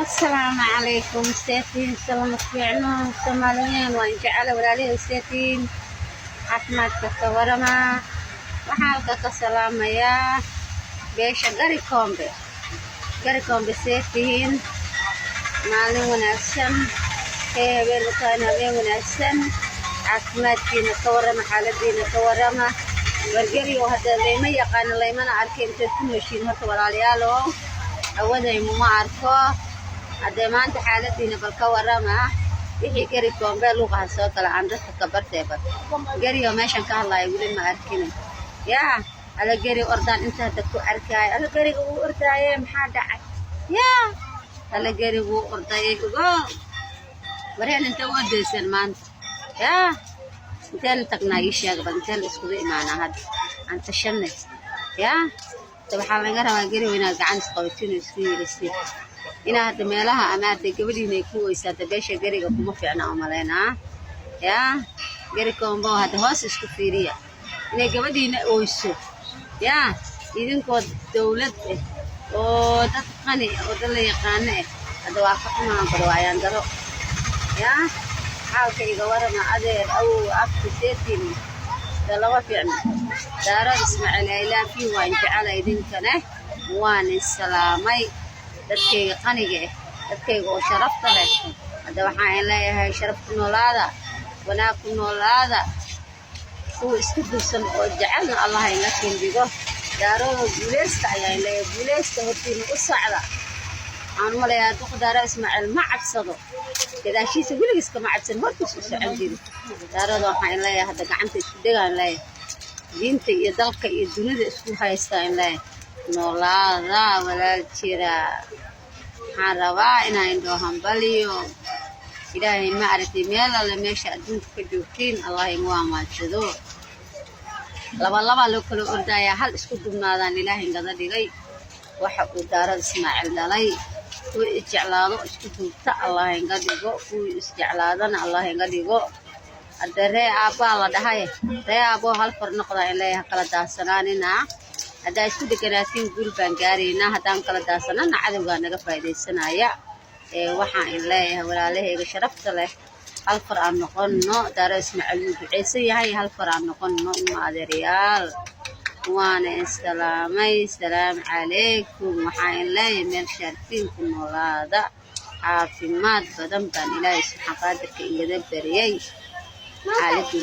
السلام عليكم سيتين سلام فيعنو سوماليين وان جعل ولاليه سيتين عافمادka ka warama waxaan halka ka salaamayaa beesha garikombe seetiin maalin wanaagsan habeen wanaagsan caafimaadkiina ka warama xaaladiina ka warama wargeliyo hadda leema yaqaan leemana arkeen inta ku nooshiin horta walaalayaal awaday ma arko hadda maanta xaaladiina bal ka warama wixii garikombe luqaha soo kala andadka ka barteeba gariyo meeshan ka hadlayo wili ma arkin yaa ala gari ordaan inta hadda ku arkay ala gariga uu ordaaye maxaa dhacay yaa ala gariga uu ordaaye ugo wareen inta wadaysan maanta yaa intaan tagnaa ii sheeg bal intaan isku imaanaa had anta shanne yaa waxaa laga rabaa gari inaad gacan isqabatin isku yeelisay inaa hadda meelaha amaada gabadhiina ay ku weysaata beesha gariga kuma fiicna oo maleynaa yaa garikombe hadda hoos isku fiiriya inay gabadhiina oyso yaa idinkoo dawlad oo dad qani oo dad la yaqaano hadda waa ka xumaan barwaayaan daro yaa xaalka iga warama adeer awow afka seetiin laba fiicna daaro ismaaciil aylaan fi waan jecel idinkana waan salaamay dadkayga qaniga dadkayga oo sharafta leh hadda waxaan leeyahay sharaf ku noolaada wanaag ku noolaada kuwa isku dursan oo jecelna allah ina kendigo daarooda guuleysta ayaan leeyahay guuleysta hortiina u socda aan maleeyaa duqdaara ismaaciil ma cabsado gadaashiisa weligiis kama cabsan hortiis u socon jiri daarooda waxaan leeyahay hadda gacanta isku dhegaan leeyahay diinta iyo dalka iyo dunida isku haystaan leeyahay noolaada walaal jira waxaan rabaa inaan indhoo hambaliyo ilaahay ma aragtay meel alle meesha adduunka ka joogtiin allah inuu amaadsado laba loo kala ordayaa hal isku dubnaadaan ilaahay ngada dhigay waxa uu daarada ismaaciil dhalay kuwa isjeclaado isku duubta allah inga dhigo kuwii isjeclaadana allah inga dhigo hadda ree aabbaa la dhahay ree aabboo hal far noqdaa in leeyahay kala daasanaanina haddaa isku deganaatiin guul baan gaaraynaa haddaan kala daasanana cadowgaa naga faa'iidaysanaya waxaan in leeyahay walaalahayga sharafta leh hal far aan noqonno daaro ismaaciil wuu ducaysan yahay hal far aan noqonno uma adeeryaal waana salaamay salaam calaykum waxaan in leeyahay meel shaarfiin ku noolaada caafimaad badan baan ilaahay subxaan qaadirka igada bariyay xaaladii